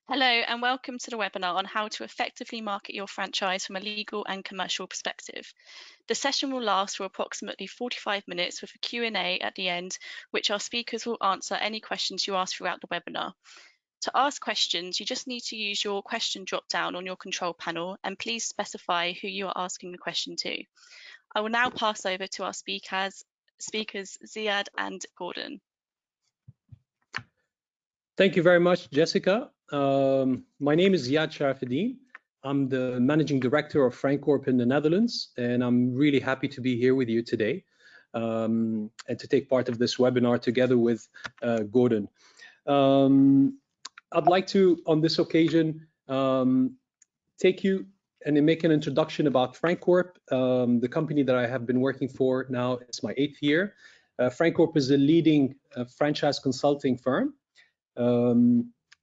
Hello and welcome to the webinar on how to effectively market your franchise from a legal and commercial perspective. The session will last for approximately 45 minutes with a Q&A at the end, which our speakers will answer any questions you ask throughout the webinar. To ask questions, you just need to use your question drop-down on your control panel and please specify who you are asking the question to. I will now pass over to our speakers Ziad and Gordon. Thank you very much, Jessica. My name is Ziad Sharafuddin. I'm the Managing Director of Francorp in the Netherlands, and I'm really happy to be here with you today and to take part of this webinar together with Gordon. I'd like to, on this occasion, take you and make an introduction about Francorp, the company that I have been working for now. It's my 8th year. Francorp is a leading franchise consulting firm.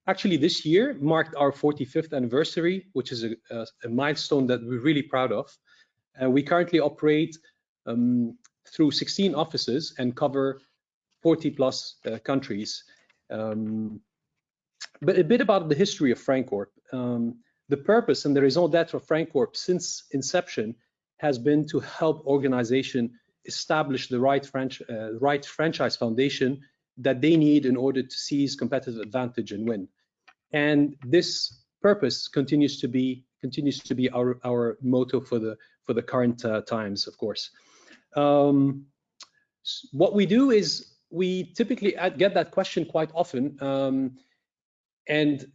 Actually, this year marked our 45th anniversary, which is a milestone that we're really proud of. We currently operate through 16 offices and cover 40+ countries. But a bit about the history of Francorp. The purpose and the raison d'etre of Francorp since inception has been to help organizations establish the right franchise foundation that they need in order to seize competitive advantage and win. And this purpose continues to be our motto for the current times, of course. What we do is we typically get that question quite often, and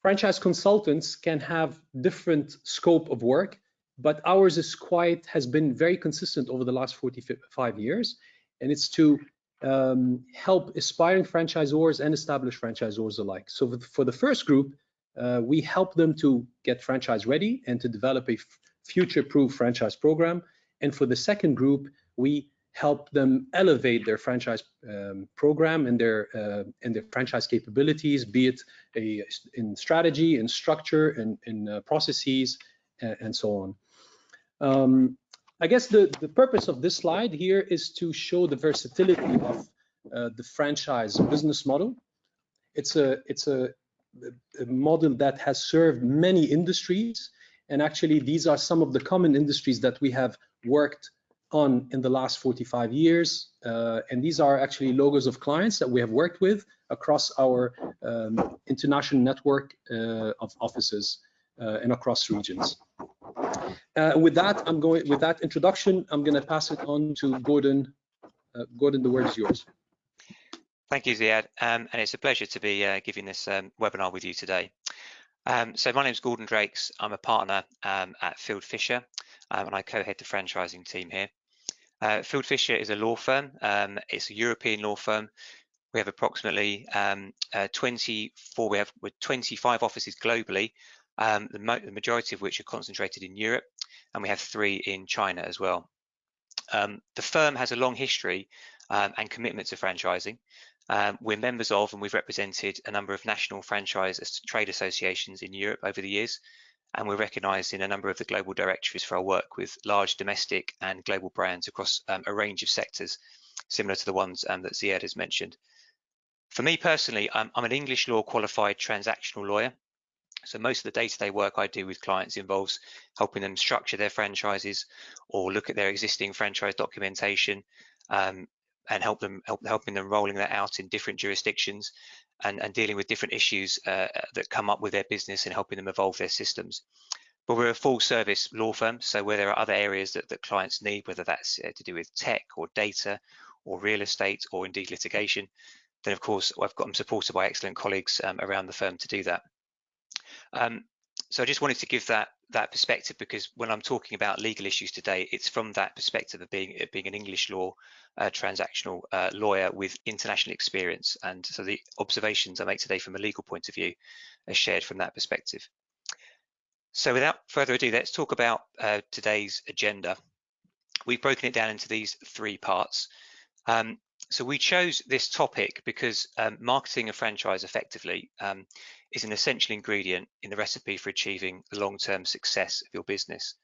franchise consultants can have different scope of work, but ours has been very consistent over the last 45 years, and it's to help aspiring franchisors and established franchisors alike. So for the first group, we help them to get franchise ready and to develop a future-proof franchise program. And for the second group, we help them elevate their franchise program and their franchise capabilities, be it in strategy, in structure, in processes, and so on. I guess the purpose of this slide here is to show the versatility of the franchise business model. It's a model that has served many industries, and actually these are some of the common industries that we have worked on in the last 45 years. And these are actually logos of clients that we have worked with across our international network of offices and across regions. With that introduction, I'm going to pass it on to Gordon. Gordon, the word is yours. Thank you, Ziad, and it's a pleasure to be giving this webinar with you today. So my name is Gordon Drakes. I'm a partner at Fieldfisher, and I co-head the franchising team here. Fieldfisher is a law firm. It's a European law firm. We have approximately 25 offices globally, the majority of which are concentrated in Europe, and we have 3 in China as well. The firm has a long history and commitment to franchising. We're members of, and we've represented a number of national franchise trade associations in Europe over the years, and we're recognised in a number of the global directories for our work with large domestic and global brands across a range of sectors, similar to the ones that Ziad has mentioned. For me personally, I'm an English law qualified transactional lawyer. So most of the day-to-day work I do with clients involves helping them structure their franchises or look at their existing franchise documentation and helping them rolling that out in different jurisdictions and dealing with different issues that come up with their business and helping them evolve their systems. But we're a full service law firm, so where there are other areas that clients need, whether that's to do with tech or data or real estate or indeed litigation, then of course I'm supported by excellent colleagues around the firm to do that. So I just wanted to give that perspective, because when I'm talking about legal issues today, it's from that perspective of being an English law transactional lawyer with international experience. And so the observations I make today from a legal point of view are shared from that perspective. So without further ado, let's talk about today's agenda. We've broken it down into these 3 parts. So we chose this topic because marketing a franchise effectively is an essential ingredient in the recipe for achieving the long-term success of your business.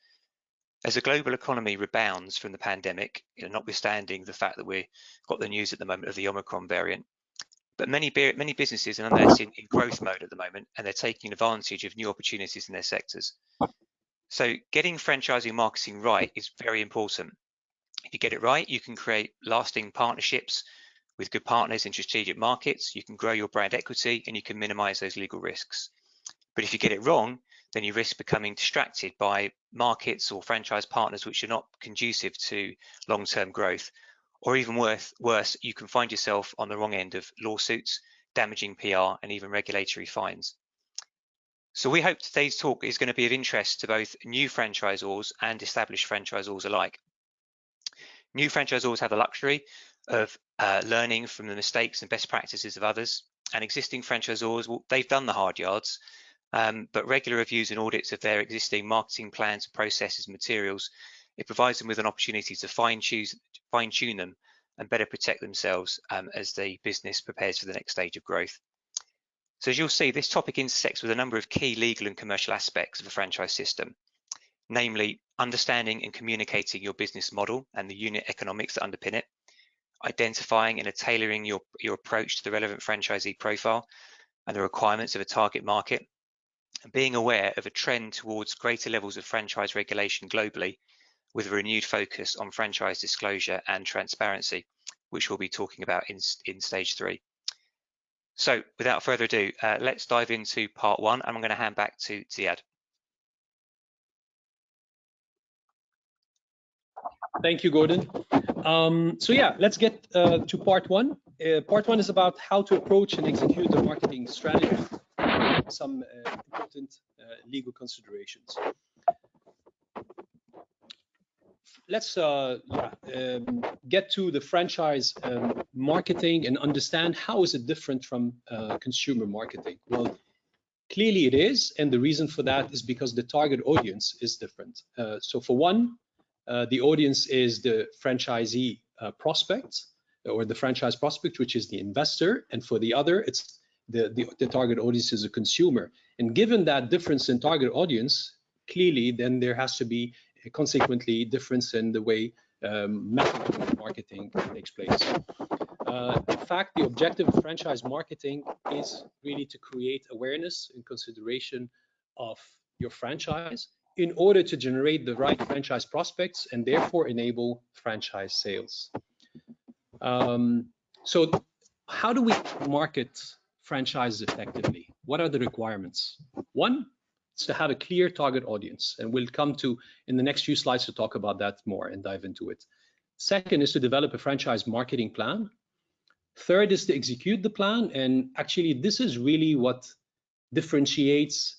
As the global economy rebounds from the pandemic, notwithstanding the fact that we've got the news at the moment of the Omicron variant, But many businesses are nonetheless in growth mode at the moment, and they're taking advantage of new opportunities in their sectors. So getting franchising marketing right is very important. If you get it right, you can create lasting partnerships with good partners in strategic markets, you can grow your brand equity, and you can minimize those legal risks. But if you get it wrong, then you risk becoming distracted by markets or franchise partners which are not conducive to long-term growth. Or even worse, you can find yourself on the wrong end of lawsuits, damaging PR, and even regulatory fines. So we hope today's talk is going to be of interest to both new franchisors and established franchisors alike. New franchisors have the luxury of learning from the mistakes and best practices of others, and existing franchisors, well, they've done the hard yards, but regular reviews and audits of their existing marketing plans, processes, and materials, it provides them with an opportunity to fine-tune them and better protect themselves as the business prepares for the next stage of growth. So as you'll see, this topic intersects with a number of key legal and commercial aspects of a franchise system, namely understanding and communicating your business model and the unit economics that underpin it, identifying and tailoring your approach to the relevant franchisee profile and the requirements of a target market, and being aware of a trend towards greater levels of franchise regulation globally with a renewed focus on franchise disclosure and transparency, which we'll be talking about in stage 3. So without further ado, let's dive into part 1, and I'm going to hand back to Ziad. Thank you, Gordon. So yeah, let's get to part 1. Part 1 is about how to approach and execute the marketing strategy. Some important legal considerations. Let's get to the franchise marketing and understand how is it different from consumer marketing. Well, clearly it is, and the reason for that is because the target audience is different. So for one, the audience is the franchisee prospect, or the franchise prospect, which is the investor, and for the other, it's the target audience is a consumer. And given that difference in target audience, clearly then there has to be consequently difference in the way method of marketing takes place. In fact, the objective of franchise marketing is really to create awareness and consideration of your franchise in order to generate the right franchise prospects and therefore enable franchise sales. So how do we market franchises effectively? What are the requirements? One, it's to have a clear target audience, and we'll come to in the next few slides to talk about that more and dive into it. Second is to develop a franchise marketing plan. Third is to execute the plan, and actually this is really what differentiates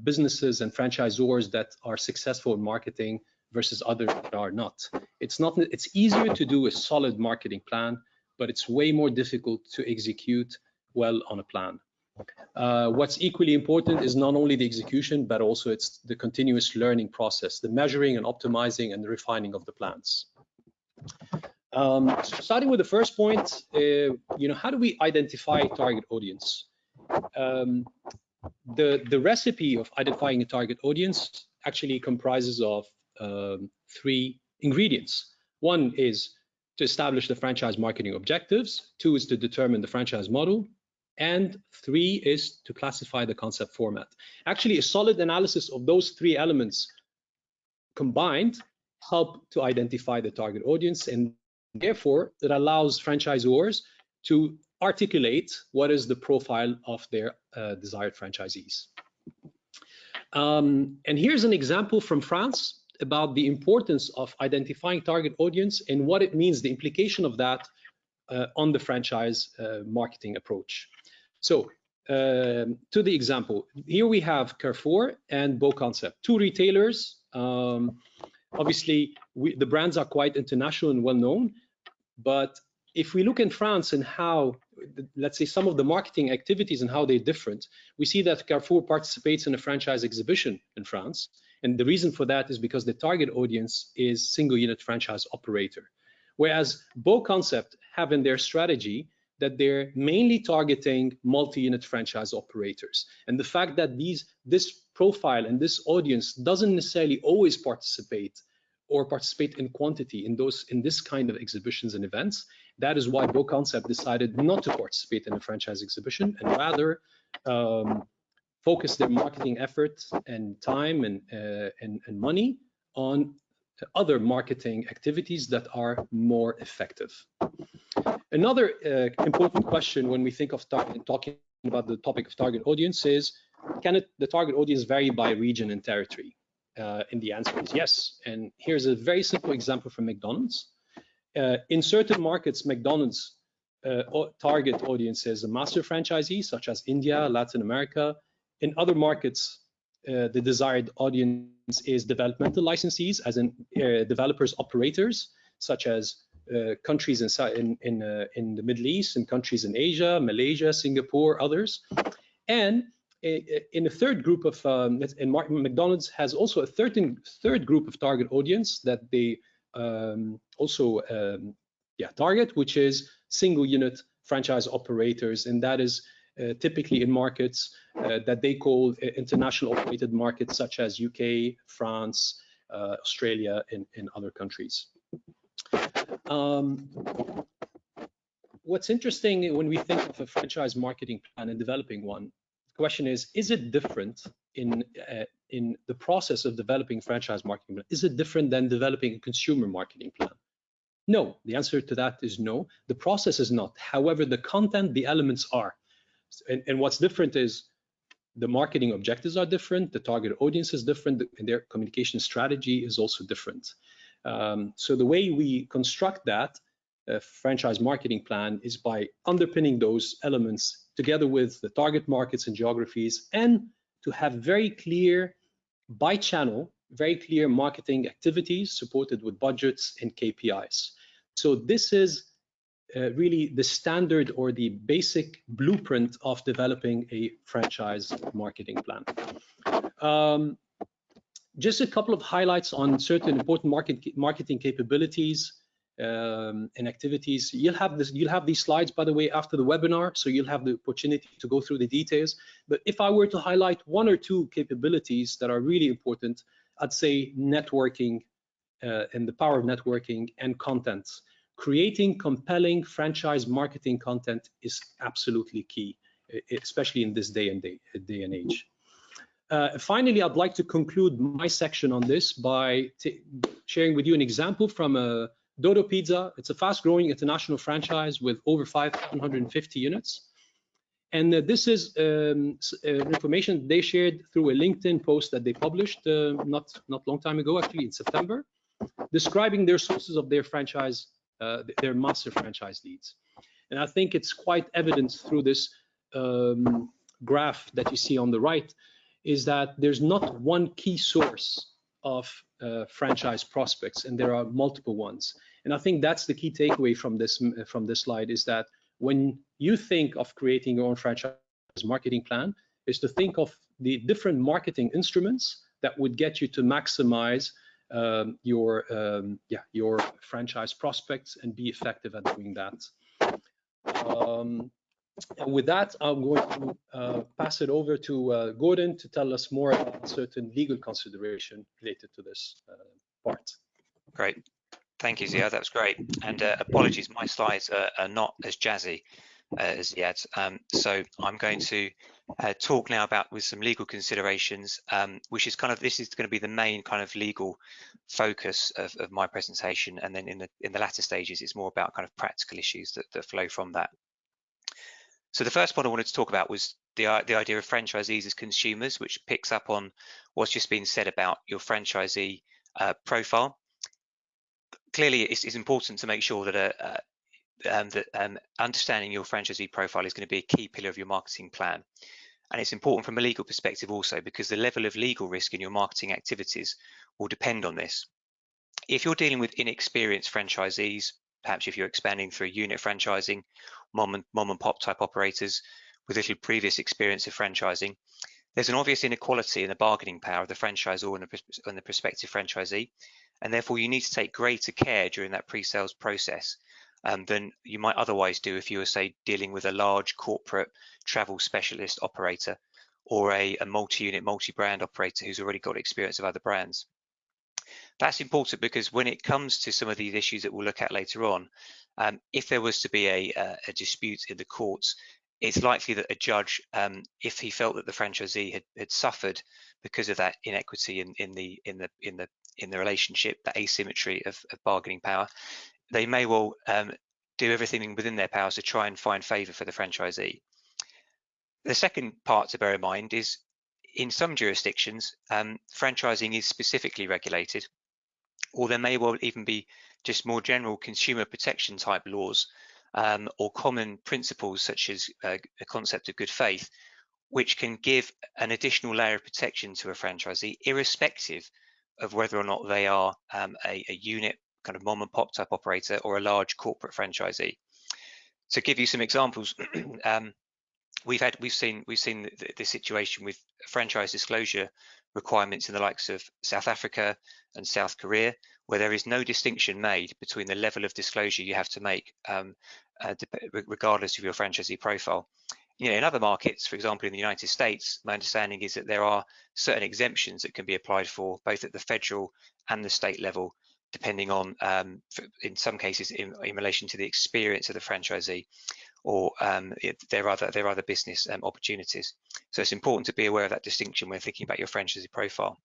businesses and franchisors that are successful in marketing versus others that are not. It's easier to do a solid marketing plan, but it's way more difficult to execute well on a plan. What's equally important is not only the execution, but also it's the continuous learning process, the measuring and optimizing and the refining of the plans. So starting with the first point, how do we identify target audience? The recipe of identifying a target audience actually comprises of 3 ingredients. One is to establish the franchise marketing objectives. 2 is to determine the franchise model. And 3 is to classify the concept format. Actually, a solid analysis of those 3 elements combined help to identify the target audience, and therefore it allows franchisors to articulate what is the profile of their desired franchisees. And here's an example from France about the importance of identifying target audience and what it means, the implication of that on the franchise marketing approach. So to the example, here we have Carrefour and Beau Concept, 2 retailers. Obviously, the brands are quite international and well known, but if we look in France and how, let's say, some of the marketing activities and how they're different, we see that Carrefour participates in a franchise exhibition in France. And the reason for that is because the target audience is single unit franchise operator. Whereas Beau Concept have in their strategy that they're mainly targeting multi-unit franchise operators. And the fact that this profile and this audience doesn't necessarily always participate in quantity in this kind of exhibitions and events, That is why BoConcept decided not to participate in a franchise exhibition and rather focus their marketing efforts and time and money on other marketing activities that are more effective. Another important question when we think of talking about the topic of target audience is, can the target audience vary by region and territory? And the answer is yes. And here's a very simple example from McDonald's. In certain markets, McDonald's target audience is a master franchisee, such as India, Latin America. In other markets, the desired audience is developmental licensees, as in developers, operators, such as countries in the Middle East and countries in Asia, Malaysia, Singapore, others. And in a third group of, McDonald's has also a third group of target audience that they also target, which is single unit franchise operators, and that is typically in markets that they call international operated markets, such as UK, France, Australia, and other countries. What's interesting when we think of a franchise marketing plan and developing one, the question is it different in the process of developing franchise marketing plan? Is it different than developing a consumer marketing plan? No, the answer to that is no. The process is not. However, the content, the elements are. And what's different is the marketing objectives are different, the target audience is different, and their communication strategy is also different. So the way we construct that franchise marketing plan is by underpinning those elements together with the target markets and geographies, and to have very clear by channel, very clear marketing activities supported with budgets and KPIs. So this is really the standard or the basic blueprint of developing a franchise marketing plan. Just a couple of highlights on certain important marketing capabilities and activities. You'll have these slides, by the way, after the webinar, so you'll have the opportunity to go through the details. But if I were to highlight one or two capabilities that are really important, I'd say networking and the power of networking and content. Creating compelling franchise marketing content is absolutely key, especially in this day and age. Finally, I'd like to conclude my section on this by sharing with you an example from Dodo Pizza. It's a fast-growing international franchise with over 550 units. And this is information they shared through a LinkedIn post that they published not long time ago, actually in September, describing their sources of their franchise, their master franchise leads. And I think it's quite evident through this graph that you see on the right, is that there's not one key source of franchise prospects, and there are multiple ones. And I think that's the key takeaway from this slide, is that when you think of creating your own franchise marketing plan, is to think of the different marketing instruments that would get you to maximize your franchise prospects and be effective at doing that. And with that, I'm going to pass it over to Gordon to tell us more about certain legal consideration related to this part. Great. Thank you, Ziad. That was great. And apologies, my slides are not as jazzy as Ziad's. So I'm going to talk now about with some legal considerations, which is this is going to be the main kind of legal focus of my presentation. And then in the latter stages, it's more about kind of practical issues that flow from that. So the first point I wanted to talk about was the idea of franchisees as consumers, which picks up on what's just been said about your franchisee profile. Clearly, it's important to make sure that understanding your franchisee profile is going to be a key pillar of your marketing plan. And it's important from a legal perspective also, because the level of legal risk in your marketing activities will depend on this. If you're dealing with inexperienced franchisees, perhaps if you're expanding through unit franchising, mom and pop type operators with little previous experience of franchising, there's an obvious inequality in the bargaining power of the franchisor and the prospective franchisee, and therefore you need to take greater care during that pre-sales process than you might otherwise do if you were, say, dealing with a large corporate travel specialist operator or a multi-unit, multi-brand operator who's already got experience of other brands. That's important because when it comes to some of these issues that we'll look at later on, if there was to be a dispute in the courts, it's likely that a judge, if he felt that the franchisee had suffered because of that inequity in the relationship, that asymmetry of bargaining power, they may well do everything within their powers to try and find favour for the franchisee. The second part to bear in mind is, in some jurisdictions, franchising is specifically regulated, or there may well even be just more general consumer protection type laws, or common principles such as a concept of good faith, which can give an additional layer of protection to a franchisee, irrespective of whether or not they are a unit kind of mom and pop type operator or a large corporate franchisee. To give you some examples, we've seen the situation with franchise disclosure requirements in the likes of South Africa and South Korea, where there is no distinction made between the level of disclosure you have to make, regardless of your franchisee profile. In other markets, for example, in the United States, my understanding is that there are certain exemptions that can be applied for both at the federal and the state level, depending on, in some cases, in relation to the experience of the franchisee, or there are other business opportunities. So it's important to be aware of that distinction when thinking about your franchisee profile.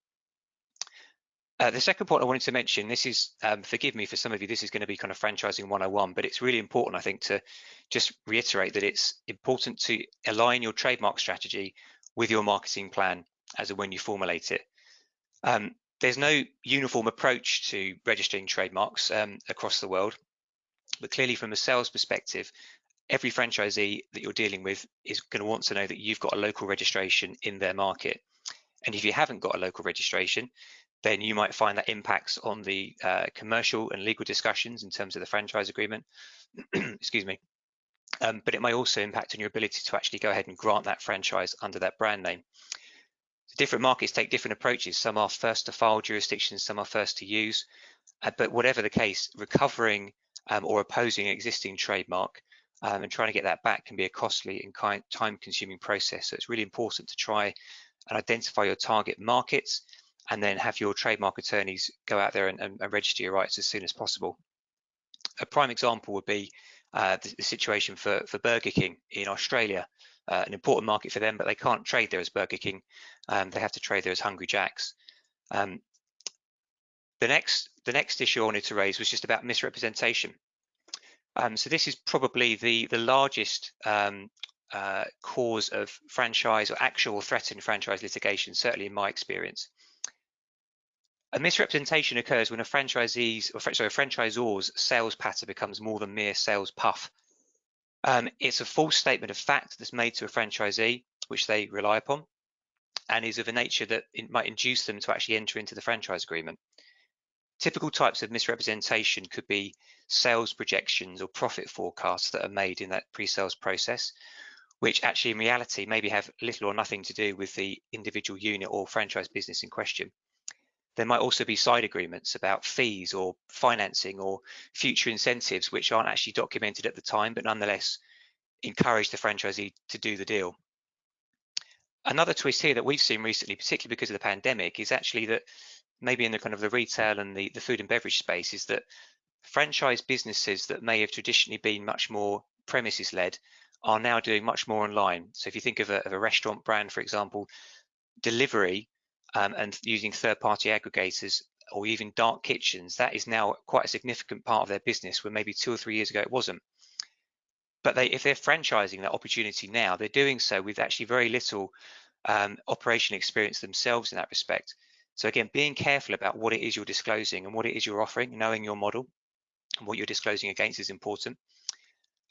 The second point I wanted to mention, this is, forgive me for some of you, this is going to be kind of franchising 101, but it's really important, I think, to just reiterate that it's important to align your trademark strategy with your marketing plan as and when you formulate it. There's no uniform approach to registering trademarks across the world, but clearly from a sales perspective, every franchisee that you're dealing with is going to want to know that you've got a local registration in their market. And if you haven't got a local registration, then you might find that impacts on the commercial and legal discussions in terms of the franchise agreement, excuse me, but it may also impact on your ability to actually go ahead and grant that franchise under that brand name. So different markets take different approaches. Some are first to file jurisdictions, some are first to use, but whatever the case, recovering or opposing an existing trademark and trying to get that back can be a costly and time-consuming process. So it's really important to try and identify your target markets and then have your trademark attorneys go out there and register your rights as soon as possible. A prime example would be the situation for Burger King in Australia, an important market for them, but they can't trade there as Burger King. They have to trade there as Hungry Jack's. The next issue I wanted to raise was just about misrepresentation. So this is probably the largest cause of franchise or actual threatened franchise litigation, certainly in my experience. A misrepresentation occurs when a franchisor's sales patter becomes more than mere sales puff. It's a false statement of fact that's made to a franchisee, which they rely upon, and is of a nature that it might induce them to actually enter into the franchise agreement. Typical types of misrepresentation could be sales projections or profit forecasts that are made in that pre-sales process, which actually in reality maybe have little or nothing to do with the individual unit or franchise business in question. There might also be side agreements about fees or financing or future incentives which aren't actually documented at the time, but nonetheless encourage the franchisee to do the deal. Another twist here that we've seen recently, particularly because of the pandemic, is actually that maybe in the kind of the retail and the food and beverage space, is that franchise businesses that may have traditionally been much more premises led are now doing much more online. So if you think of a restaurant brand, for example, delivery and using third-party aggregators or even dark kitchens, that is now quite a significant part of their business, where maybe 2 or 3 years ago it wasn't. But if they're franchising that opportunity now, they're doing so with actually very little operation experience themselves in that respect. So again, being careful about what it is you're disclosing and what it is you're offering, knowing your model and what you're disclosing against is important.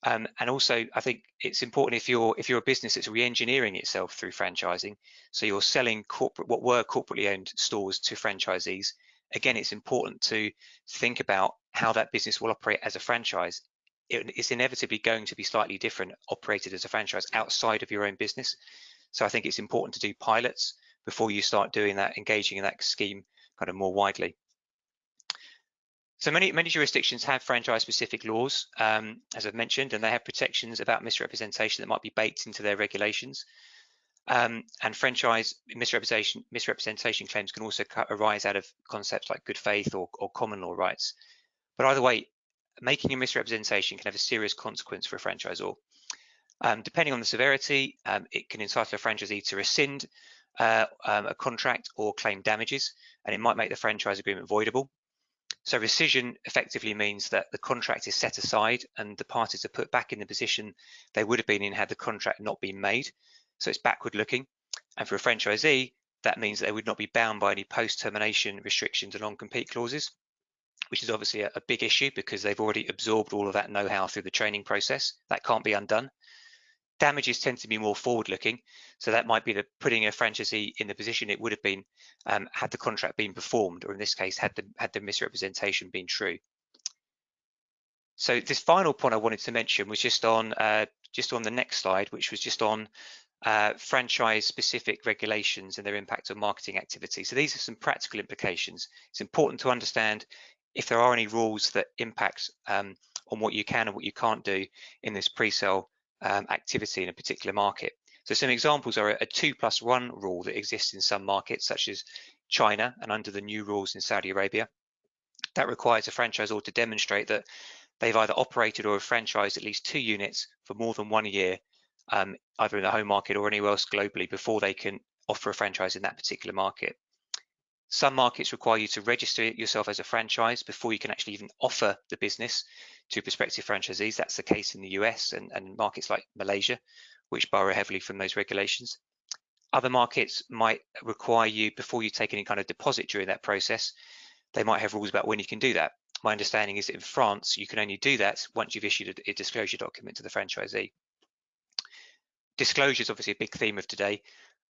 And also, I think it's important if you're a business that's re-engineering itself through franchising, so you're selling what were corporately owned stores to franchisees. Again, it's important to think about how that business will operate as a franchise. It's inevitably going to be slightly different operated as a franchise outside of your own business. So I think it's important to do pilots before you start doing that, engaging in that scheme kind of more widely. So many jurisdictions have franchise-specific laws, as I've mentioned, and they have protections about misrepresentation that might be baked into their regulations. And franchise misrepresentation claims can also arise out of concepts like good faith or common law rights. But either way, making a misrepresentation can have a serious consequence for a franchisor. Depending on the severity, it can entitle a franchisee to rescind a contract or claim damages, and it might make the franchise agreement voidable. So rescission effectively means that the contract is set aside and the parties are put back in the position they would have been in had the contract not been made. So it's backward looking. And for a franchisee, that means that they would not be bound by any post-termination restrictions and non-compete clauses, which is obviously a big issue because they've already absorbed all of that know-how through the training process. That can't be undone. Damages tend to be more forward-looking, so that might be putting a franchisee in the position it would have been had the contract been performed, or in this case, had the misrepresentation been true. So this final point I wanted to mention was just on the next slide, which was just on franchise-specific regulations and their impact on marketing activity. So these are some practical implications. It's important to understand if there are any rules that impact on what you can and what you can't do in this pre-sale activity in a particular market. So some examples are a 2+1 rule that exists in some markets, such as China, and under the new rules in Saudi Arabia. That requires a franchisor to demonstrate that they've either operated or have franchised at least 2 units for more than 1 year, either in the home market or anywhere else globally, before they can offer a franchise in that particular market. Some markets require you to register yourself as a franchise before you can actually even offer the business to prospective franchisees. That's the case in the US and markets like Malaysia, which borrow heavily from those regulations. Other markets might require you, before you take any kind of deposit during that process, they might have rules about when you can do that. My understanding is that in France, you can only do that once you've issued a disclosure document to the franchisee. Disclosure is obviously a big theme of today.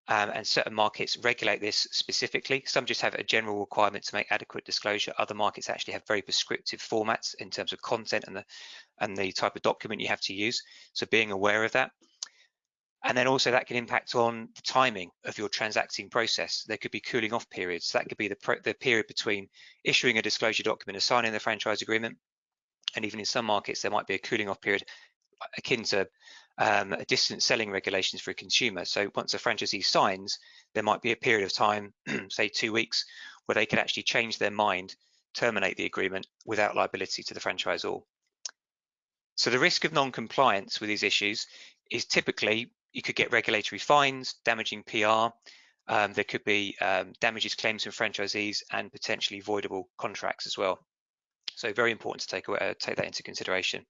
And certain markets regulate this specifically. Some just have a general requirement to make adequate disclosure. Other markets actually have very prescriptive formats in terms of content and the type of document you have to use. So being aware of that. And then also that can impact on the timing of your transacting process. There could be cooling off periods. That could be the period between issuing a disclosure document and signing the franchise agreement. And even in some markets, there might be a cooling off period akin to distance selling regulations for a consumer. So once a franchisee signs, there might be a period of time, say 2 weeks, where they could actually change their mind, terminate the agreement without liability to the franchisor. So the risk of non-compliance with these issues is typically you could get regulatory fines, damaging PR, there could be damages claims from franchisees and potentially voidable contracts as well. So very important to take that into consideration.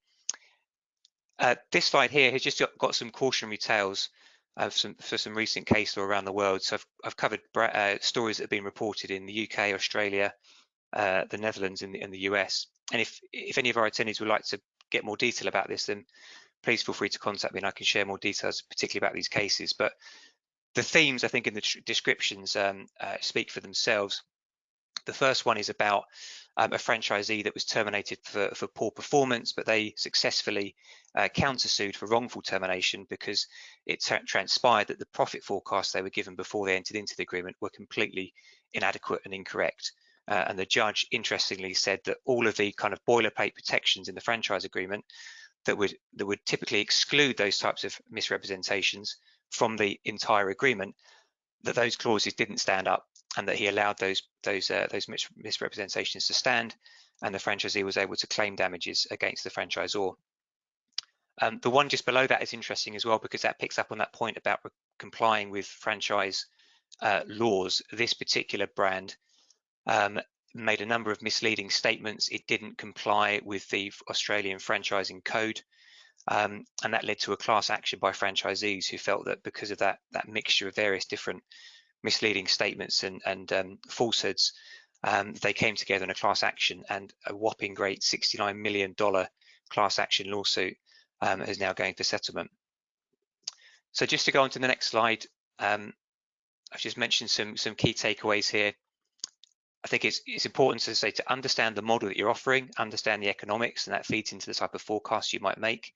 This slide here has just got some cautionary tales for some recent case law around the world. So I've covered stories that have been reported in the UK, Australia, the Netherlands, and the US. And if any of our attendees would like to get more detail about this, then please feel free to contact me and I can share more details, particularly about these cases. But the themes, I think, in the descriptions speak for themselves. The first one is about a franchisee that was terminated for poor performance, but they successfully countersued for wrongful termination because it transpired that the profit forecasts they were given before they entered into the agreement were completely inadequate and incorrect. And the judge, interestingly, said that all of the kind of boilerplate protections in the franchise agreement that would typically exclude those types of misrepresentations from the entire agreement, that those clauses didn't stand up, and that he allowed those misrepresentations to stand, and the franchisee was able to claim damages against the franchisor. The one just below that is interesting as well, because that picks up on that point about complying with franchise laws. This particular brand made a number of misleading statements. It didn't comply with the Australian franchising code, and that led to a class action by franchisees who felt that because of that mixture of various different misleading statements and falsehoods, they came together in a class action, and a whopping great $69 million class action lawsuit is now going for settlement. So just to go on to the next slide, I've just mentioned some key takeaways here. I think it's important to say to understand the model that you're offering, understand the economics, and that feeds into the type of forecast you might make.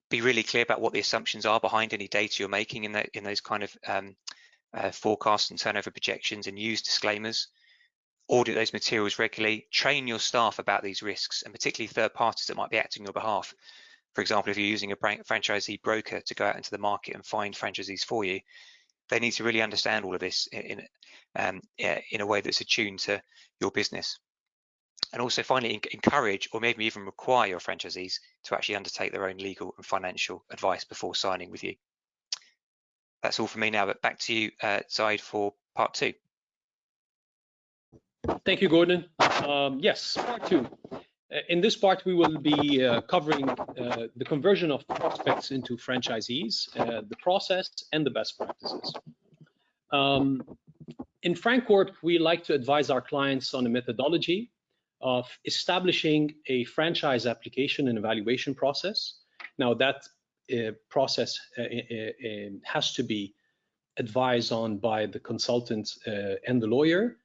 Be really clear about what the assumptions are behind any data you're making in those kind of forecasts and turnover projections, and use disclaimers. Audit those materials regularly. Train your staff about these risks, and particularly third parties that might be acting on your behalf. For example, if you're using a franchisee broker to go out into the market and find franchisees for you, they need to really understand all of this in a way that's attuned to your business. And also finally, encourage or maybe even require your franchisees to actually undertake their own legal and financial advice before signing with you. That's all for me now, but back to you, Zaid, for part 2. Thank you, Gordon. Yes, part 2. In this part, we will be covering the conversion of prospects into franchisees, the process, and the best practices. In Francorp, we like to advise our clients on a methodology of establishing a franchise application and evaluation process. Now, that process has to be advised on by the consultant and the lawyer.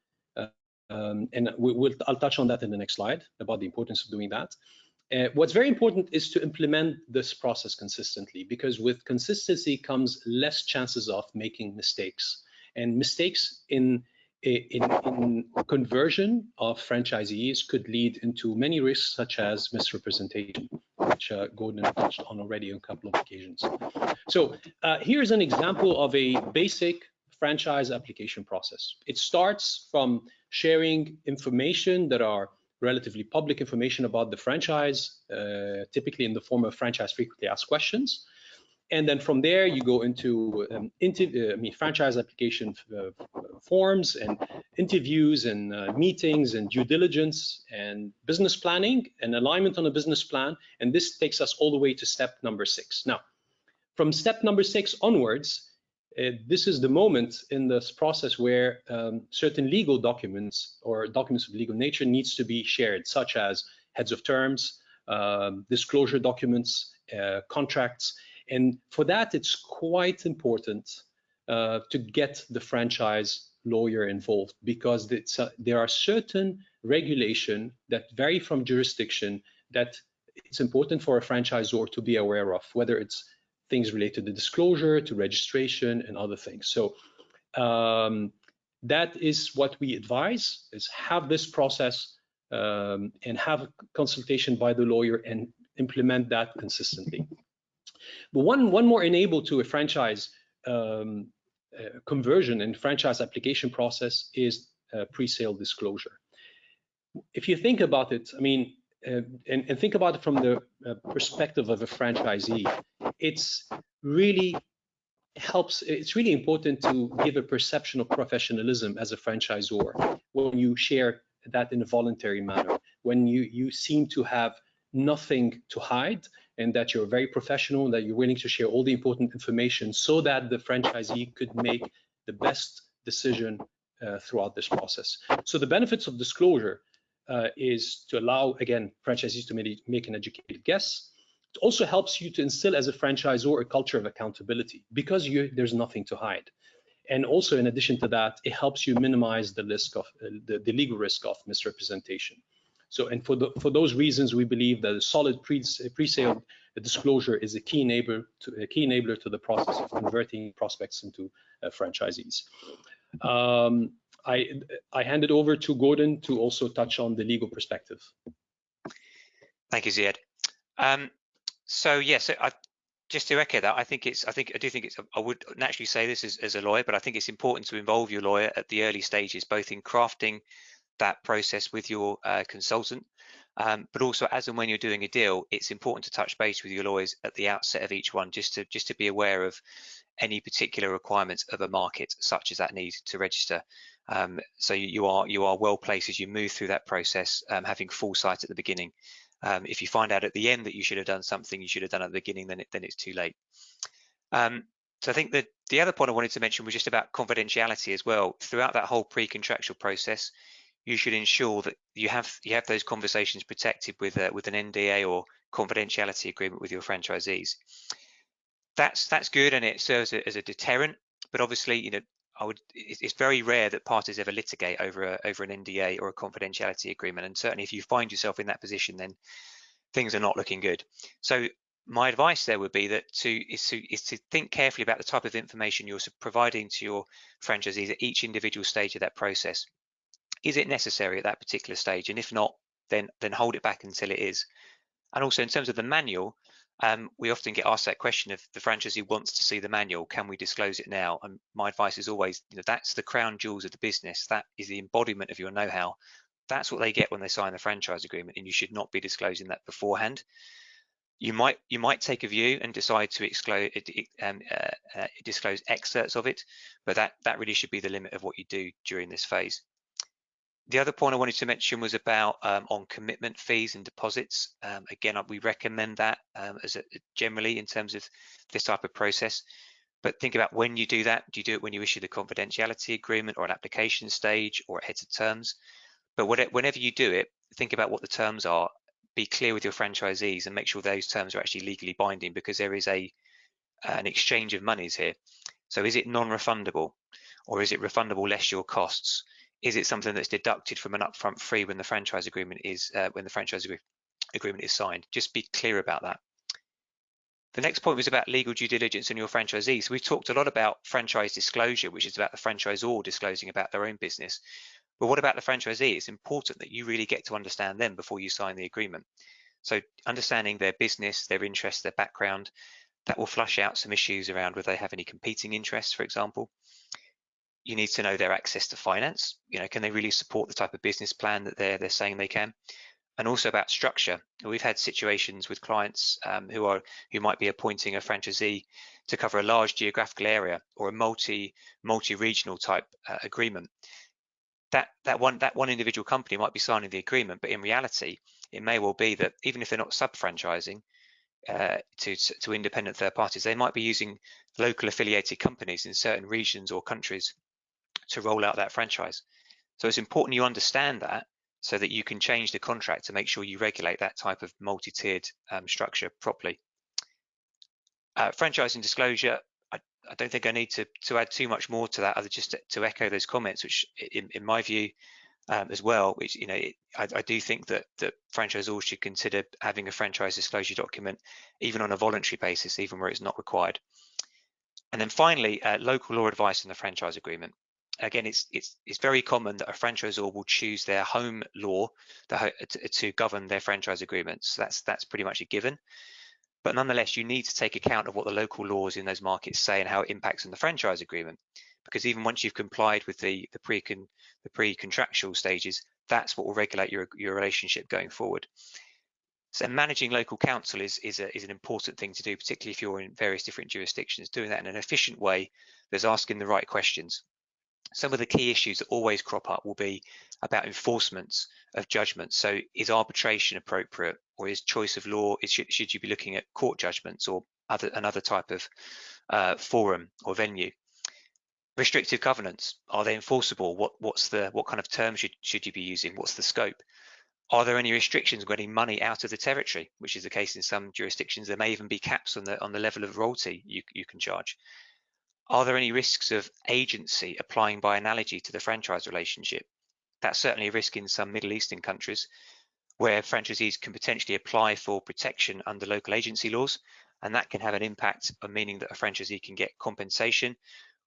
And I'll touch on that in the next slide about the importance of doing that. What's very important is to implement this process consistently, because with consistency comes less chances of making mistakes. And mistakes in conversion of franchisees could lead into many risks, such as misrepresentation, which Gordon touched on already on a couple of occasions. So here's an example of a basic franchise application process. It starts from sharing information that are relatively public information about the franchise, typically in the form of franchise frequently asked questions. And then from there, you go into franchise application forms and interviews and meetings and due diligence and business planning and alignment on a business plan. And this takes us all the way to step number 6. Now, from step number 6 onwards, this is the moment in this process where certain legal documents or documents of legal nature needs to be shared, such as heads of terms, disclosure documents, contracts. And for that, it's quite important to get the franchise lawyer involved, because there are certain regulations that vary from jurisdiction that it's important for a franchisor to be aware of, whether it's things related to disclosure, to registration, and other things. So that is what we advise, is have this process and have a consultation by the lawyer and implement that consistently. But one more enable to a franchise conversion and franchise application process is pre-sale disclosure. If you think about it, I mean, and think about it from the perspective of a franchisee, it's really important to give a perception of professionalism as a franchisor when you share that in a voluntary manner, when you seem to have nothing to hide, and that you're very professional, that you're willing to share all the important information so that the franchisee could make the best decision throughout this process. So the benefits of disclosure is to allow, again, franchisees to make an educated guess. It also helps you to instill as a franchisor a culture of accountability, because there's nothing to hide. And also, in addition to that, it helps you minimize the risk of the legal risk of misrepresentation. So, and for those reasons, we believe that a solid pre-sale disclosure is a key enabler to the process of converting prospects into franchisees. I hand it over to Gordon to also touch on the legal perspective. Thank you, Ziad. So yes, just to echo that, I would naturally say this as a lawyer, but I think it's important to involve your lawyer at the early stages, both in crafting that process with your consultant, but also as and when you're doing a deal, it's important to touch base with your lawyers at the outset of each one, just to be aware of any particular requirements of a market, such as that need to register. So you are well placed as you move through that process, having full sight at the beginning. If you find out at the end that you should have done something you should have done at the beginning, then it's too late. So I think that the other point I wanted to mention was just about confidentiality as well. Throughout that whole pre-contractual process, you should ensure that you have those conversations protected with an NDA or confidentiality agreement with your franchisees. That's good, and it serves as a deterrent. But obviously, it's very rare that parties ever litigate over an NDA or a confidentiality agreement. And certainly, if you find yourself in that position, then things are not looking good. So my advice there would be that is to think carefully about the type of information you're providing to your franchisees at each individual stage of that process. Is it necessary at that particular stage? And if not, then hold it back until it is. And also in terms of the manual, we often get asked that question if the franchisee wants to see the manual, can we disclose it now? And my advice is always, that's the crown jewels of the business. That is the embodiment of your know-how. That's what they get when they sign the franchise agreement, and you should not be disclosing that beforehand. You might take a view and decide to disclose excerpts of it, but that really should be the limit of what you do during this phase. The other point I wanted to mention was about on commitment fees and deposits. Again, we recommend that generally in terms of this type of process. But think about when you do that. Do you do it when you issue the confidentiality agreement or an application stage or at heads of terms? But whenever you do it, think about what the terms are. Be clear with your franchisees and make sure those terms are actually legally binding, because there is an exchange of monies here. So is it non-refundable, or is it refundable less your costs? Is it something that's deducted from an upfront fee when the franchise agreement is agreement is signed? Just be clear about that. The next point was about legal due diligence on your franchisees. So we've talked a lot about franchise disclosure, which is about the franchisor disclosing about their own business. But what about the franchisee? It's important that you really get to understand them before you sign the agreement. So understanding their business, their interests, their background, that will flush out some issues around whether they have any competing interests, for example. You need to know their access to finance. Can they really support the type of business plan that they're saying they can? And also about structure. We've had situations with clients who might be appointing a franchisee to cover a large geographical area or a multi-regional type agreement. That one individual company might be signing the agreement, but in reality, it may well be that even if they're not sub-franchising to independent third parties, they might be using local affiliated companies in certain regions or countries to roll out that franchise. So it's important you understand that so that you can change the contract to make sure you regulate that type of multi-tiered structure properly. Franchising disclosure, I don't think I need to add too much more to that, other just to echo those comments, which in my view as well, which I do think that franchisors should consider having a franchise disclosure document even on a voluntary basis, even where it's not required. And then finally, local law advice on the franchise agreement. Again, it's very common that a franchisor will choose their home law to govern their franchise agreements. That's pretty much a given. But nonetheless, you need to take account of what the local laws in those markets say and how it impacts on the franchise agreement. Because even once you've complied with the pre-contractual stages, that's what will regulate your relationship going forward. So managing local counsel is an important thing to do, particularly if you're in various different jurisdictions. Doing that in an efficient way, there's asking the right questions. Some of the key issues that always crop up will be about enforcement of judgments. So is arbitration appropriate, or is choice of law, should you be looking at court judgments or another type of forum or venue? Restrictive covenants, are they enforceable? What kind of terms should you be using? What's the scope? Are there any restrictions on getting money out of the territory, which is the case in some jurisdictions? There may even be caps on the level of royalty you can charge. Are there any risks of agency applying by analogy to the franchise relationship? That's certainly a risk in some Middle Eastern countries where franchisees can potentially apply for protection under local agency laws, and that can have an impact on meaning that a franchisee can get compensation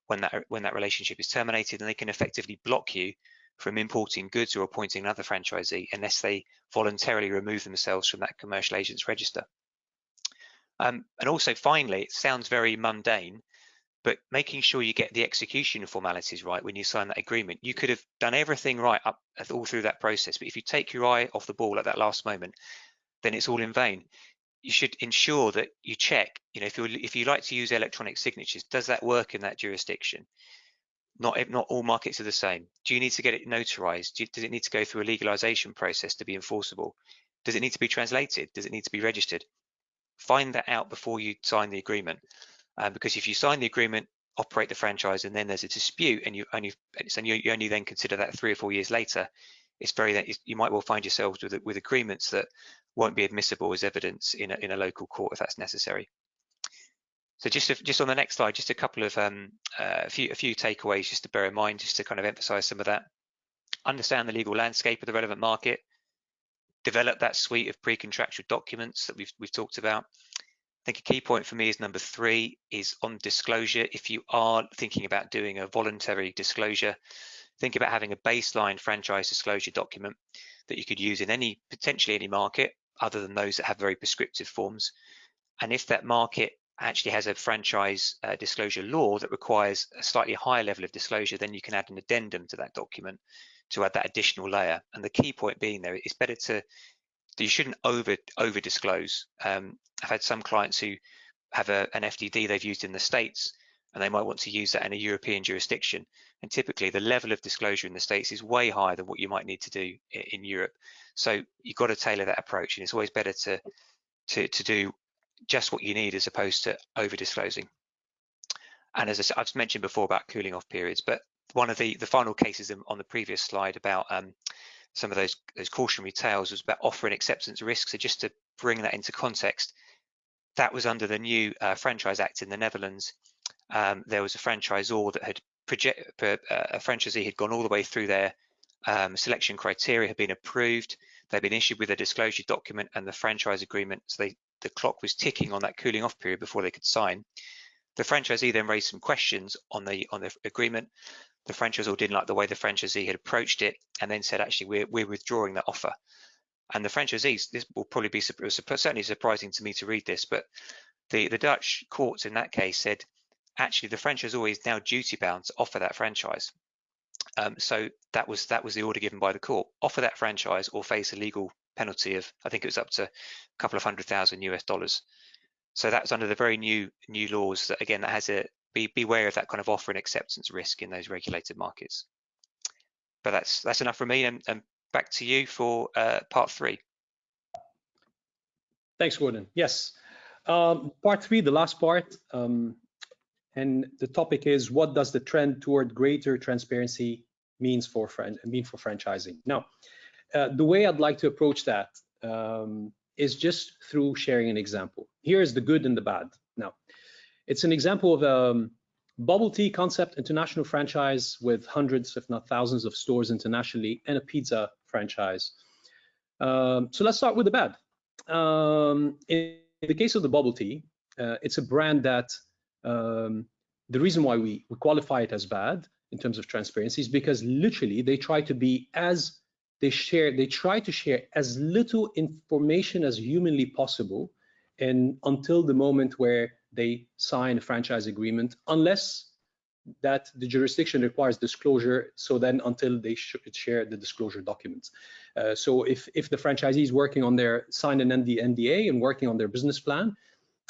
when that relationship is terminated, and they can effectively block you from importing goods or appointing another franchisee unless they voluntarily remove themselves from that commercial agent's register. And also, finally, it sounds very mundane, but making sure you get the execution formalities right when you sign that agreement. You could have done everything right all through that process, but if you take your eye off the ball at that last moment, then it's all in vain. You should ensure that you check, if you like to use electronic signatures, does that work in that jurisdiction? Not all markets are the same. Do you need to get it notarized? Does it need to go through a legalization process to be enforceable? Does it need to be translated? Does it need to be registered? Find that out before you sign the agreement. Because if you sign the agreement, operate the franchise, and then there's a dispute, and you only then consider that 3 or 4 years later, you might well find yourselves with agreements that won't be admissible as evidence in a local court if that's necessary. So just on the next slide, just a couple of a few takeaways just to bear in mind, just to kind of emphasize some of that. Understand the legal landscape of the relevant market. Develop that suite of pre-contractual documents that we've talked about. I think a key point for me is number 3 is on disclosure. If you are thinking about doing a voluntary disclosure, think about having a baseline franchise disclosure document that you could use in potentially any market other than those that have very prescriptive forms. And if that market actually has a franchise disclosure law that requires a slightly higher level of disclosure, then you can add an addendum to that document to add that additional layer. And the key point being there, it's better to, you shouldn't over disclose. I've had some clients who have an FDD they've used in the States, and they might want to use that in a European jurisdiction. And typically the level of disclosure in the States is way higher than what you might need to do in Europe. So you've got to tailor that approach, and it's always better to do just what you need as opposed to over disclosing. And as I've mentioned before about cooling off periods, but one of the final cases on the previous slide about some of those cautionary tales was about offer and acceptance risk. So just to bring that into context, that was under the new Franchise Act in the Netherlands. There was a franchisor that had a franchisee had gone all the way through their selection criteria, had been approved, they'd been issued with a disclosure document and the franchise agreement. So the clock was ticking on that cooling off period before they could sign. The franchisee then raised some questions on the agreement. The franchisor didn't like the way the franchisee had approached it, and then said, actually, we're withdrawing that offer. And the franchisees, this will probably be certainly surprising to me to read this, but the Dutch courts in that case said, actually, the franchisor is now duty bound to offer that franchise. So that was the order given by the court: offer that franchise or face a legal penalty of, I think it was up to a couple of $100,000 US. So that's under the very new laws that, again, that has a beware of that kind of offer and acceptance risk in those regulated markets. But that's enough from me, and back to you for part 3. Thanks, Gordon. Yes, part 3, the last part, and the topic is, what does the trend toward greater transparency mean for franchising? Now, the way I'd like to approach that is just through sharing an example. Here's the good and the bad. Now, it's an example of a bubble tea concept international franchise with hundreds, if not thousands, of stores internationally, and a pizza franchise. So let's start with the bad. In the case of the bubble tea, it's a brand that the reason why we qualify it as bad in terms of transparency is because literally they try to share as little information as humanly possible, and until the moment where they sign a franchise agreement, unless that the jurisdiction requires disclosure. So then until they share the disclosure documents. So if the franchisee is working on sign an NDA and working on their business plan,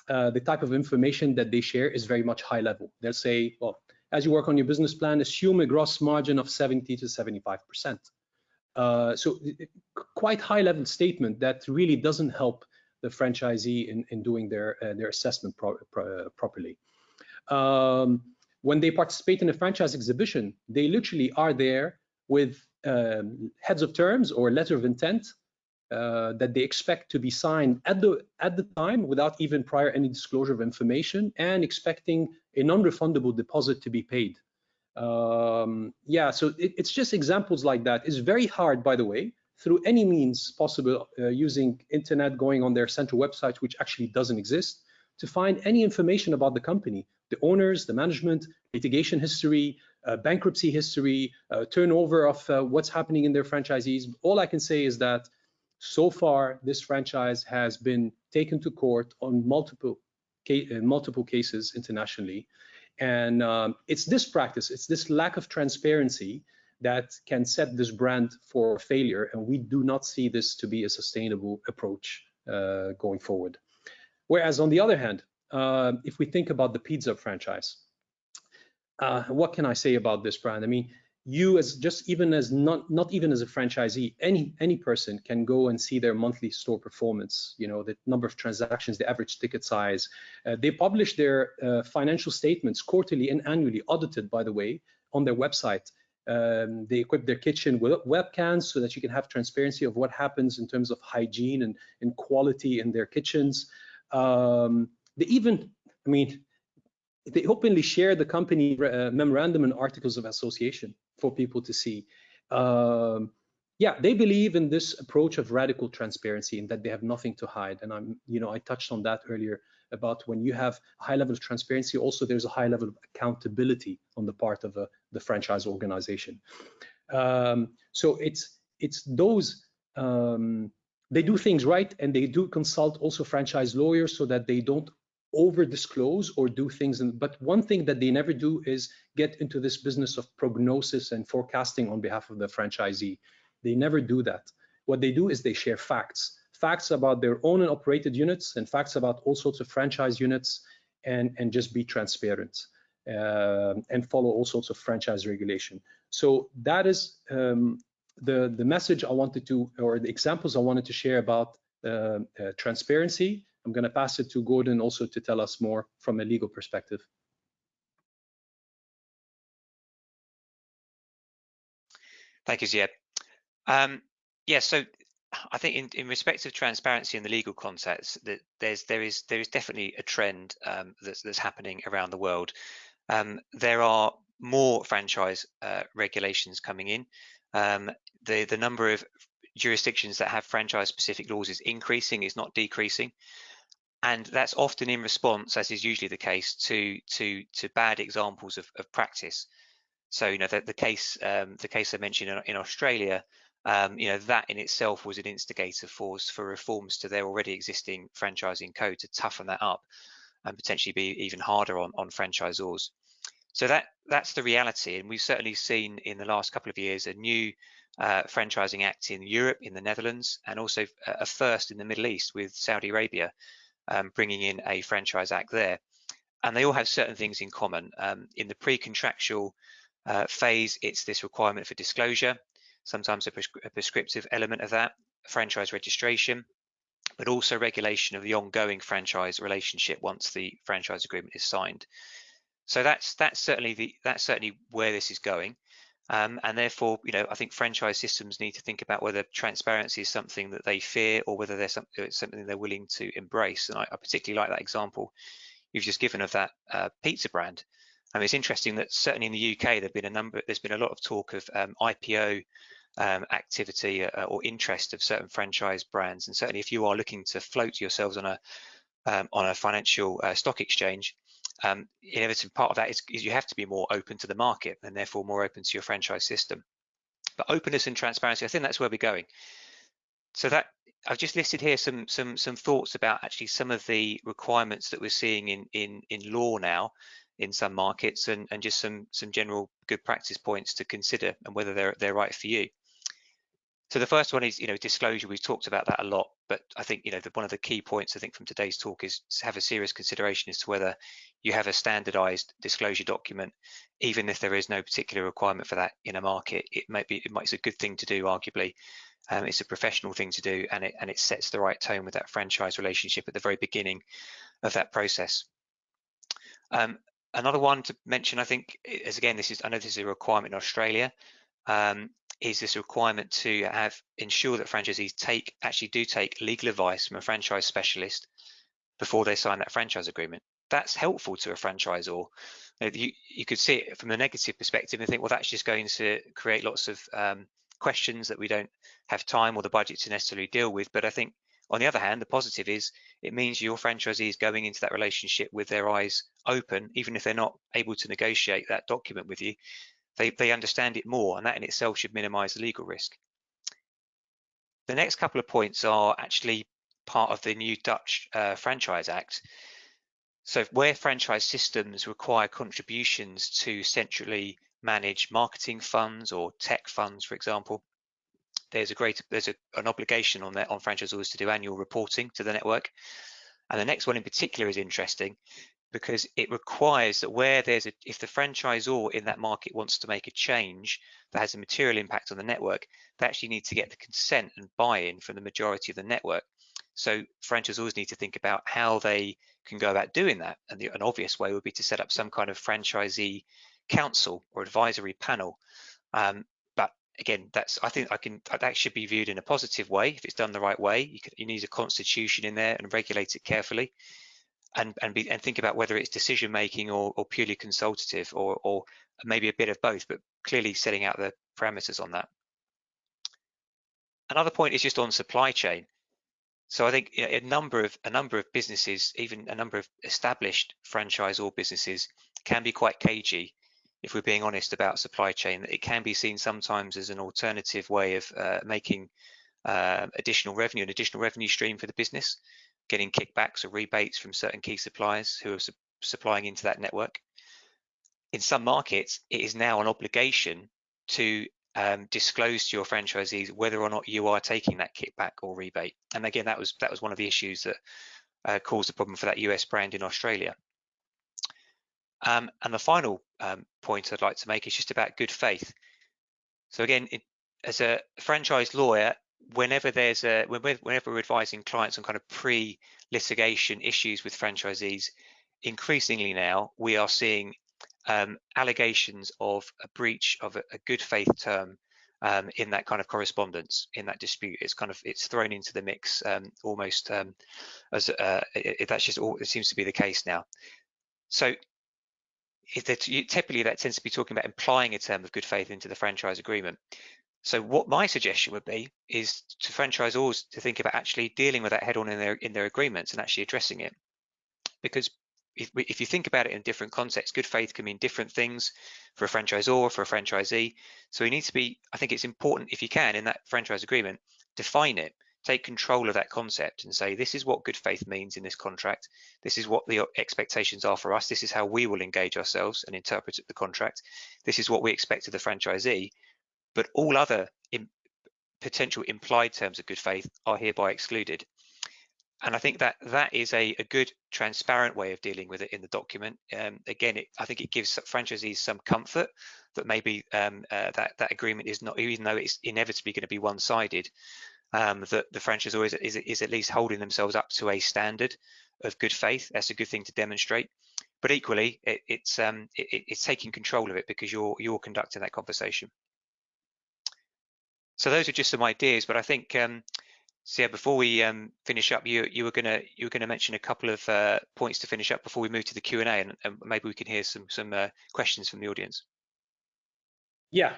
the type of information that they share is very much high level. They'll say, well, as you work on your business plan, assume a gross margin of 70 to 75%. So quite high level statement that really doesn't help the franchisee in doing their assessment properly. When they participate in a franchise exhibition, they literally are there with heads of terms or letter of intent that they expect to be signed at the time without even prior any disclosure of information, and expecting a non-refundable deposit to be paid. Yeah, so it's just examples like that. It's very hard, by the way, through any means possible, using internet, going on their central website, which actually doesn't exist, to find any information about the company, the owners, the management, litigation history, bankruptcy history, turnover of what's happening in their franchisees. All I can say is that so far, this franchise has been taken to court on multiple cases internationally. And it's this practice, it's this lack of transparency that can set this brand for failure. And we do not see this to be a sustainable approach going forward. Whereas on the other hand, if we think about the pizza franchise, what can I say about this brand? I mean, you as not even as a franchisee, any person can go and see their monthly store performance, you know, the number of transactions, the average ticket size. They publish their financial statements quarterly and annually, audited, by the way, on their website. They equip their kitchen with webcams so that you can have transparency of what happens in terms of hygiene and quality in their kitchens. They even, I mean, they openly share the company memorandum and articles of association for people to see. Yeah, they believe in this approach of radical transparency and that they have nothing to hide. And I touched on that earlier about when you have a high level of transparency, also there's a high level of accountability on the part of the franchise organization. So it's those they do things right, and they do consult also franchise lawyers so that they don't over disclose or do things. But one thing that they never do is get into this business of prognosis and forecasting on behalf of the franchisee. They never do that. What they do is they share facts about their own and operated units, and facts about all sorts of franchise units, and just be transparent and follow all sorts of franchise regulation. So that is the message I wanted to, or the examples I wanted to share about transparency. I'm going to pass it to Gordon also to tell us more from a legal perspective. Thank you, Ziad. Yeah, so I think in respect of transparency in the legal context, that there is definitely a trend that's happening around the world. There are more franchise regulations coming in. The number of jurisdictions that have franchise-specific laws is increasing, is not decreasing, and that's often in response, as is usually the case, to bad examples of practice. So, you know, the case I mentioned in Australia, you know, that in itself was an instigator for reforms to their already existing franchising code to toughen that up and potentially be even harder on franchisors. So that's the reality, and we've certainly seen in the last couple of years a new franchising act in Europe, in the Netherlands, and also a first in the Middle East with Saudi Arabia bringing in a franchise act there. And they all have certain things in common. In the pre-contractual phase, it's this requirement for disclosure, sometimes a prescriptive element of that, franchise registration, but also regulation of the ongoing franchise relationship once the franchise agreement is signed. So that's certainly where this is going, and therefore, you know, I think franchise systems need to think about whether transparency is something that they fear or whether there's something they're willing to embrace. And I particularly like that example you've just given of that pizza brand. I mean, it's interesting that certainly in the UK there's been a lot of talk of IPO activity or interest of certain franchise brands, and certainly if you are looking to float yourselves on a financial stock exchange, inevitably part of that is you have to be more open to the market and therefore more open to your franchise system. But openness and transparency, I think that's where we're going. So that I've just listed here some thoughts about actually some of the requirements that we're seeing in law now in some markets, and just some general good practice points to consider and whether they're right for you. So the first one is, you know, disclosure. We've talked about that a lot, but I think, you know, one of the key points I think from today's talk is to have a serious consideration as to whether you have a standardized disclosure document, even if there is no particular requirement for that in a market. It's a good thing to do, arguably. It's a professional thing to do, and it sets the right tone with that franchise relationship at the very beginning of that process. Another one to mention, I think, is, again, I know this is a requirement in Australia, is this requirement to ensure that franchisees actually do take legal advice from a franchise specialist before they sign that franchise agreement. That's helpful to a franchisor. You could see it from a negative perspective and think, well, that's just going to create lots of questions that we don't have time or the budget to necessarily deal with. But I think, on the other hand, the positive is it means your franchisee is going into that relationship with their eyes open, even if they're not able to negotiate that document with you. They understand it more, and that in itself should minimize the legal risk. The next couple of points are actually part of the new Dutch Franchise Act. So where franchise systems require contributions to centrally manage marketing funds or tech funds, for example, there's an obligation on franchisors to do annual reporting to the network. And the next one in particular is interesting, because it requires that if the franchisor in that market wants to make a change that has a material impact on the network, they actually need to get the consent and buy-in from the majority of the network. So franchisors need to think about how they can go about doing that. And an obvious way would be to set up some kind of franchisee council or advisory panel. But again, I think that should be viewed in a positive way if it's done the right way. You need a constitution in there and regulate it carefully. And think about whether it's decision making or purely consultative, or maybe a bit of both, but clearly setting out the parameters on that. Another point is just on supply chain. So I think, you know, a number of businesses, even a number of established franchisor businesses, can be quite cagey, if we're being honest about supply chain. It can be seen sometimes as an alternative way of making additional revenue, an additional revenue stream for the business, getting kickbacks or rebates from certain key suppliers who are supplying into that network. In some markets, it is now an obligation to disclose to your franchisees whether or not you are taking that kickback or rebate. And again, that was one of the issues that caused the problem for that US brand in Australia. And the final point I'd like to make is just about good faith. So again, as a franchise lawyer, whenever we're advising clients on kind of pre-litigation issues with franchisees, increasingly now we are seeing allegations of a breach of a good faith term in that kind of correspondence, in that dispute. It's thrown into the mix almost as that's just all it seems to be the case now. So typically that tends to be talking about implying a term of good faith into the franchise agreement. So what my suggestion would be is to franchisors to think about actually dealing with that head on in their agreements and actually addressing it. Because if you think about it in different contexts, good faith can mean different things for a franchisor, for a franchisee. So you need to be, I think it's important, if you can, in that franchise agreement, define it, take control of that concept and say, this is what good faith means in this contract. This is what the expectations are for us. This is how we will engage ourselves and interpret the contract. This is what we expect of the franchisee. But all other potential implied terms of good faith are hereby excluded. And I think that is a good, transparent way of dealing with it in the document. Again, I think it gives franchisees some comfort that maybe that agreement is not, even though it's inevitably going to be one-sided, that the franchisor is at least holding themselves up to a standard of good faith. That's a good thing to demonstrate. But equally, it's taking control of it because you're conducting that conversation. So those are just some ideas, but I think. So yeah, before we finish up, you were gonna mention a couple of points to finish up before we move to the Q&A, and maybe we can hear some questions from the audience. Yeah,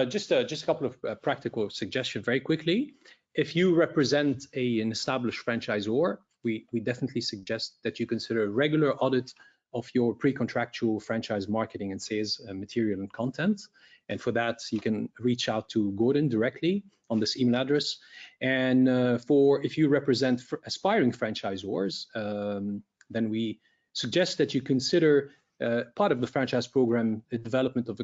just a couple of practical suggestions very quickly. If you represent an established franchisor, we definitely suggest that you consider a regular audit of your pre-contractual franchise marketing and sales material and content. And for that, you can reach out to Gordon directly on this email address. And if you represent aspiring franchisors, then we suggest that you consider part of the franchise program, the development of a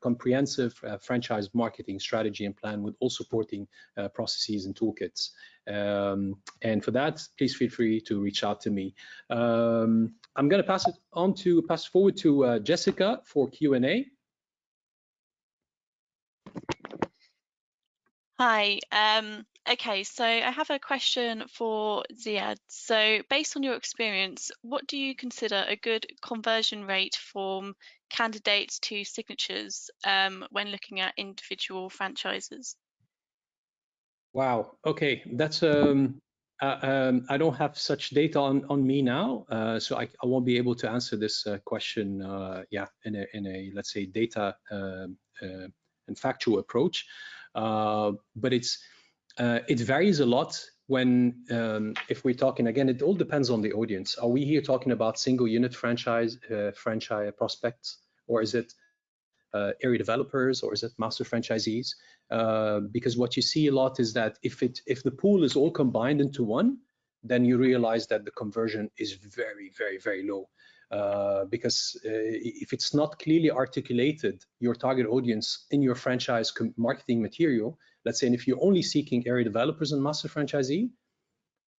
comprehensive franchise marketing strategy and plan with all supporting processes and toolkits. And for that, please feel free to reach out to me. I'm going to pass forward to Jessica for Q&A. Hi. Okay, so I have a question for Ziad. So based on your experience, what do you consider a good conversion rate from candidates to signatures when looking at individual franchises? Wow. Okay, that's I don't have such data on me now, so I won't be able to answer this question. Yeah, in a let's say data and factual approach. But it varies a lot when if we're talking, again, it all depends on the audience. Are we here talking about single unit franchise prospects, or is it area developers, or is it master franchisees? Because what you see a lot is that if the pool is all combined into one, then you realize that the conversion is very, very, very low. Because if it's not clearly articulated, your target audience in your franchise marketing material, let's say, and if you're only seeking area developers and master franchisee,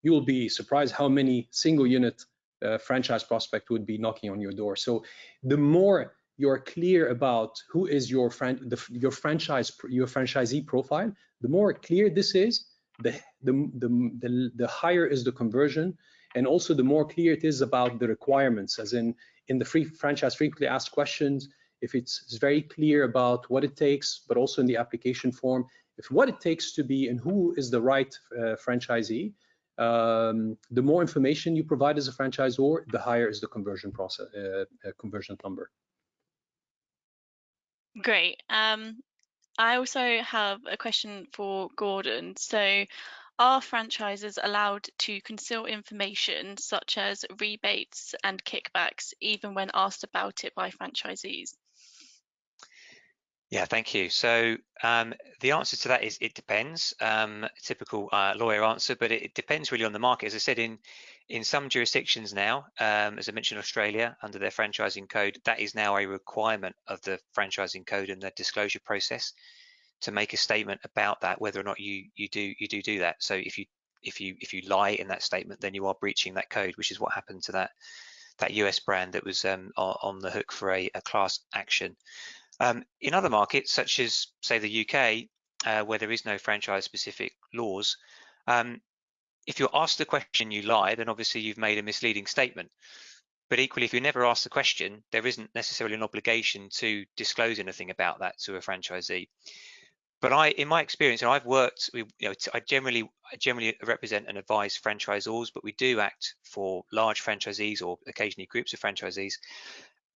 you will be surprised how many single unit franchise prospect would be knocking on your door. So the more you're clear about who is your franchisee profile, the more clear this is, the higher is the conversion, and also the more clear it is about the requirements, as in the franchise frequently asked questions. If it's very clear about what it takes, but also in the application form, if what it takes to be and who is the right franchisee, the more information you provide as a franchisor, the higher is the conversion process, conversion number. Great. I also have a question for Gordon. So are franchises allowed to conceal information such as rebates and kickbacks even when asked about it by franchisees? Yeah, thank you. So the answer to that is it depends. Typical lawyer answer, but it depends really on the market. As I said, in some jurisdictions now, as I mentioned, Australia under their franchising code, that is now a requirement of the franchising code and the disclosure process to make a statement about that, whether or not you do that. So if you lie in that statement, then you are breaching that code, which is what happened to that US brand that was on the hook for a class action. In other markets, such as, say, the UK, where there is no franchise-specific laws, if you're asked the question you lie, then obviously you've made a misleading statement. But equally, if you're never asked the question, there isn't necessarily an obligation to disclose anything about that to a franchisee. But in my experience, and I've worked, I generally represent and advise franchisors, but we do act for large franchisees or occasionally groups of franchisees.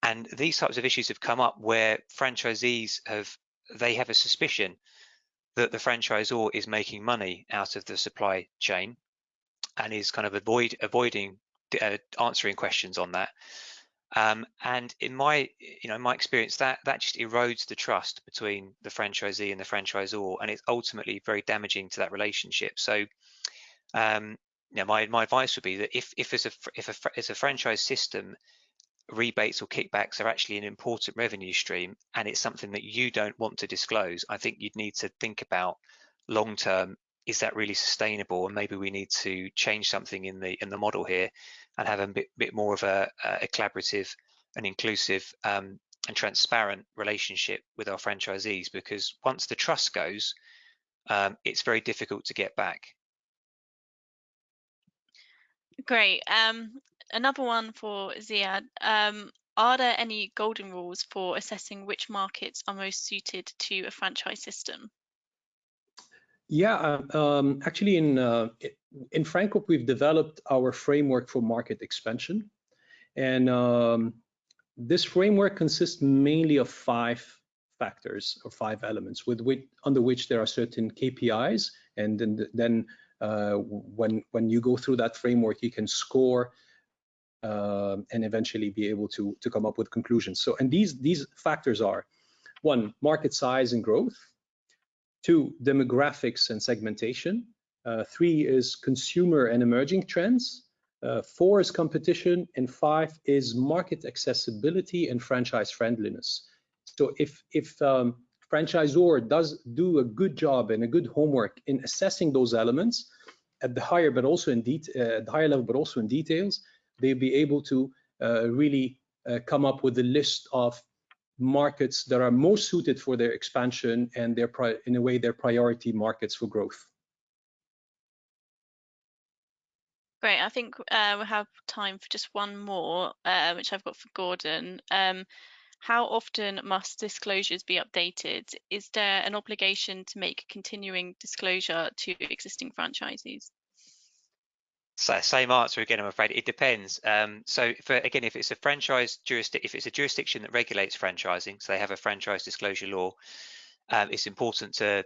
And these types of issues have come up where franchisees have a suspicion that the franchisor is making money out of the supply chain and is kind of avoiding answering questions on that. And in my experience, that just erodes the trust between the franchisee and the franchisor, and it's ultimately very damaging to that relationship. So my advice would be that if as a franchise system, rebates or kickbacks are actually an important revenue stream and it's something that you don't want to disclose, I think you'd need to think about long term, is that really sustainable? And maybe we need to change something in the model here and have a bit more of a collaborative and inclusive and transparent relationship with our franchisees, because once the trust goes, it's very difficult to get back. Great. Another one for Ziad. Are there any golden rules for assessing which markets are most suited to a franchise system? Yeah, actually in Francorp, we've developed our framework for market expansion. And this framework consists mainly of 5 factors or 5 elements under which there are certain KPIs. And then when you go through that framework, you can score and eventually be able to come up with conclusions. So, and these factors are: 1, market size and growth; 2, demographics and segmentation; 3 is consumer and emerging trends; 4 is competition; and 5 is market accessibility and franchise friendliness. So if franchisor does do a good job and a good homework in assessing those elements at the higher, but also at the higher level, but also in details, they'll be able to really come up with a list of markets that are most suited for their expansion and in a way their priority markets for growth. Great. I think we have time for just one more, which I've got for Gordon. How often must disclosures be updated? Is there an obligation to make continuing disclosure to existing franchisees? So same answer again, I'm afraid. It depends. So if it's a jurisdiction that regulates franchising, so they have a franchise disclosure law, it's important to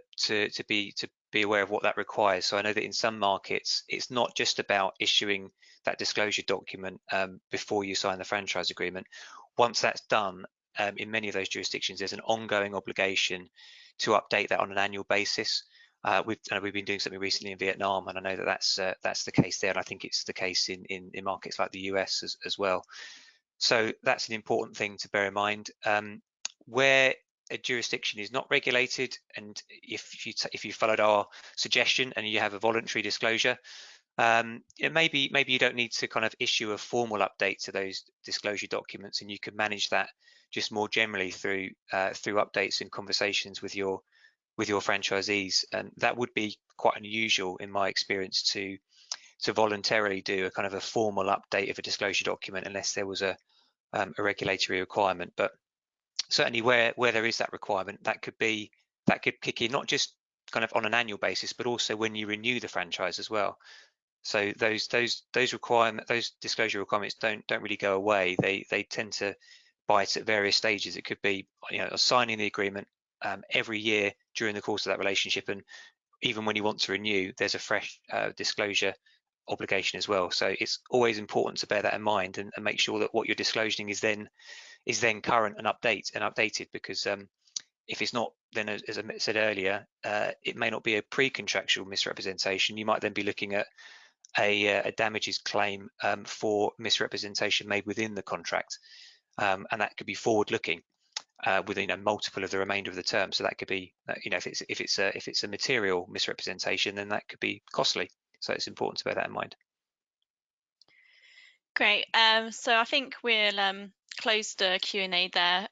be aware of what that requires. So I know that in some markets, it's not just about issuing that disclosure document before you sign the franchise agreement. Once that's done, in many of those jurisdictions, there's an ongoing obligation to update that on an annual basis. We've been doing something recently in Vietnam, and I know that that's the case there, and I think it's the case in markets like the US as well. So that's an important thing to bear in mind. Where a jurisdiction is not regulated, and if you followed our suggestion and you have a voluntary disclosure, maybe you don't need to kind of issue a formal update to those disclosure documents, and you can manage that just more generally through updates and conversations with your franchisees. And that would be quite unusual in my experience to voluntarily do a kind of a formal update of a disclosure document unless there was a regulatory requirement. But certainly where there is that requirement, that could kick in not just kind of on an annual basis, but also when you renew the franchise as well. So those disclosure requirements don't really go away. They tend to bite at various stages. It could be signing the agreement every year during the course of that relationship, and even when you want to renew, there's a fresh disclosure obligation as well. So it's always important to bear that in mind and make sure that what you're disclosing is then current and updated, because if it's not, then as I said earlier, it may not be a pre-contractual misrepresentation. You might then be looking at a damages claim for misrepresentation made within the contract, and that could be forward-looking within a multiple of the remainder of the term. So that could be, if it's a material misrepresentation, then that could be costly. So it's important to bear that in mind. Great. So I think we'll close the Q&A there.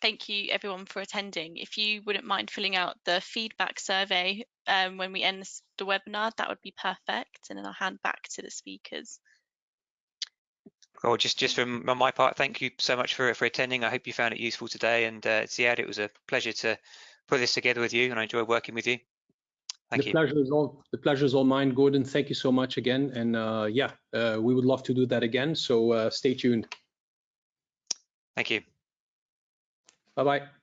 Thank you everyone for attending. If you wouldn't mind filling out the feedback survey when we end the webinar, that would be perfect. And then I'll hand back to the speakers. Well, just from my part, thank you so much for attending. I hope you found it useful today. And Ziad, it was a pleasure to put this together with you, and I enjoy working with you. Thank you. The pleasure is all mine, Gordon. Thank you so much again. And we would love to do that again. So stay tuned. Thank you. Bye-bye.